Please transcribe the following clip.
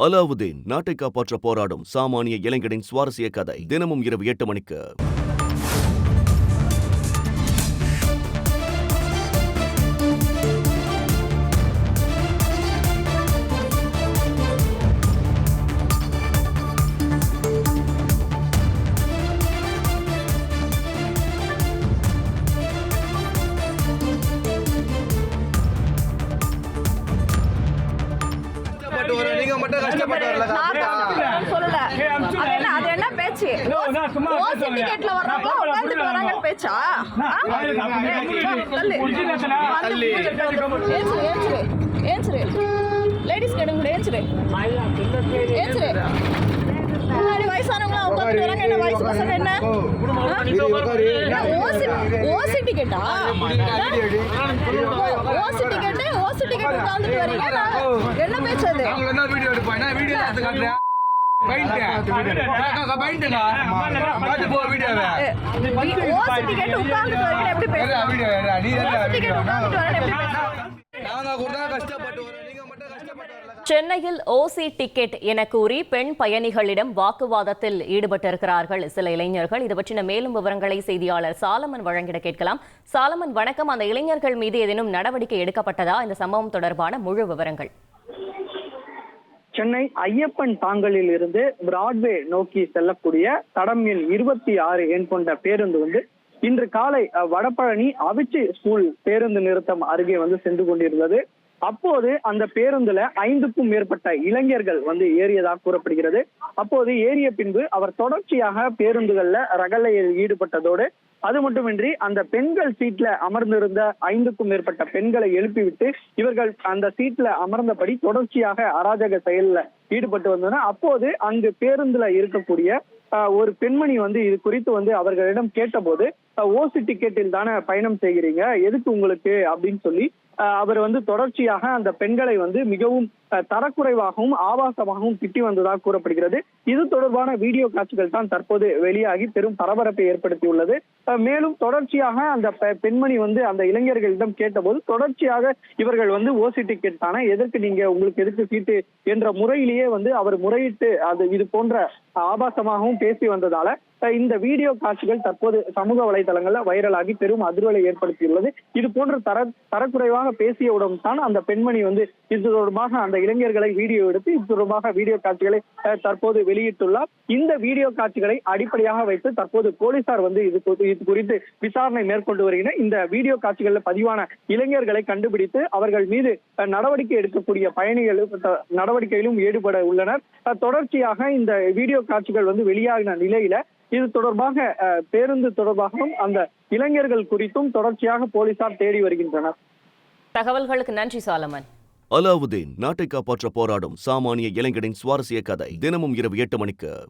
அலாவுதீன் நாட்டை காப்பாற்ற போராடும் சாமானிய இளைஞனின் சுவாரஸ்ய கதை தினமும் இரவு 8 மணிக்கு. சென்னையில் ஓசி டிக்கெட் என கூறி பெண் பயணிகளிடம் வாக்குவாதத்தில் ஈடுபட்டிருக்கிறார்கள் சில இளைஞர்கள். இது பற்றின மேலும் விவரங்களை செய்தியாளர் சாலமன் வழங்கிட கேட்கலாம். சாலமன், வணக்கம். அந்த இளைஞர்கள் மீது ஏதேனும் நடவடிக்கை எடுக்கப்பட்டதா? இந்த சம்பவம் தொடர்பான முழு விவரங்கள். சென்னை ஐயப்பன் தாங்கலில் இருந்து பிராட்வே நோக்கி செல்லக்கூடிய தடம் எண் 26 எண் கொண்ட பேருந்து இன்று காலை வடபழனி அவிச்சி ஸ்கூல் பேருந்து நிறுத்தம் அருகே சென்று கொண்டிருந்தது. அப்போது அந்த பேருந்துல 5க்கும் மேற்பட்ட இளைஞர்கள் ஏறியதாக கூறப்படுகிறது. அப்போது ஏறிய பின்பு அவர் தொடர்ச்சியாக பேருந்துகள்ல ரகளையில் ஈடுபட்டதோடு அது மட்டுமின்றி அந்த பெண்கள் சீட்ல அமர்ந்திருந்த 5க்கும் மேற்பட்ட பெண்களை எழுப்பிவிட்டு இவர்கள் அந்த சீட்ல அமர்ந்தபடி தொடர்ச்சியாக அராஜக செயல்ல ஈடுபட்டு வந்தனர். அப்போது அங்கு பேருந்துல இருக்கக்கூடிய ஒரு பெண்மணி இது குறித்து அவர்களிடம் கேட்டபோது, ஓசி டிக்கெட்டில் தானே பயணம் செய்கிறீங்க, எதுக்கு உங்களுக்கு அப்படின்னு சொல்லி அவர் தொடர்ச்சியாக அந்த பெண்களை மிகவும் தரக்குறைவாகவும் ஆபாசமாகவும் திட்டி வந்ததாக கூறப்படுகிறது. இது தொடர்பான வீடியோ காட்சிகள் தான் தற்போது வெளியாகி பெரும் பரபரப்பை ஏற்படுத்தியுள்ளது. மேலும் தொடர்ச்சியாக அந்த பெண்மணி அந்த இளைஞர்களிடம் கேட்டபோது தொடர்ச்சியாக இவர்கள் ஓசி டிக்கெட் தானே, எதற்கு நீங்க, உங்களுக்கு எதுக்கு சீட்டு என்ற முறையிலேயே அவர் முறையிட்டு அது இது போன்ற ஆபாசமாகவும் பேசி வந்ததால இந்த வீடியோ காட்சிகள் தற்போது சமூக வலைதளங்கள்ல வைரலாகி பெரும் அதிர்வலை ஏற்படுத்தியுள்ளது. இது போன்ற தரக்குறைவாக பேசியவுடன் தான் அந்த பெண்மணி இது தொடர்பாக அந்த இளைஞர்களை வீடியோ எடுத்து இது தொடர்பாக வீடியோ காட்சிகளை தற்போது வெளியிட்டுள்ளார். இந்த வீடியோ காட்சிகளை அடிப்படையாக வைத்து தற்போது போலீசார் இது குறித்து விசாரணை மேற்கொண்டு வருகின்றனர். இந்த வீடியோ காட்சிகளில் பதிவான இளைஞர்களை கண்டுபிடித்து அவர்கள் மீது நடவடிக்கை எடுக்கக்கூடிய பயணிகள் நடவடிக்கையிலும் ஈடுபட உள்ளனர். தொடர்ச்சியாக இந்த வீடியோ காட்சிகள் வெளியாகின நிலையில இது தொடர்பாக பேருந்து தொடர்பாகவும் அந்த இளைஞர்கள் குறித்தும் தொடர்ச்சியாக போலீசார் தேடி வருகின்றனர். தகவல்களுக்கு நன்றி சாலமன். அலாவுதீன் நாட்டை காப்பாற்ற போராடும் சாமானிய இளைஞனின் சுவாரஸ்ய கதை தினமும் இரவு 8 மணிக்கு.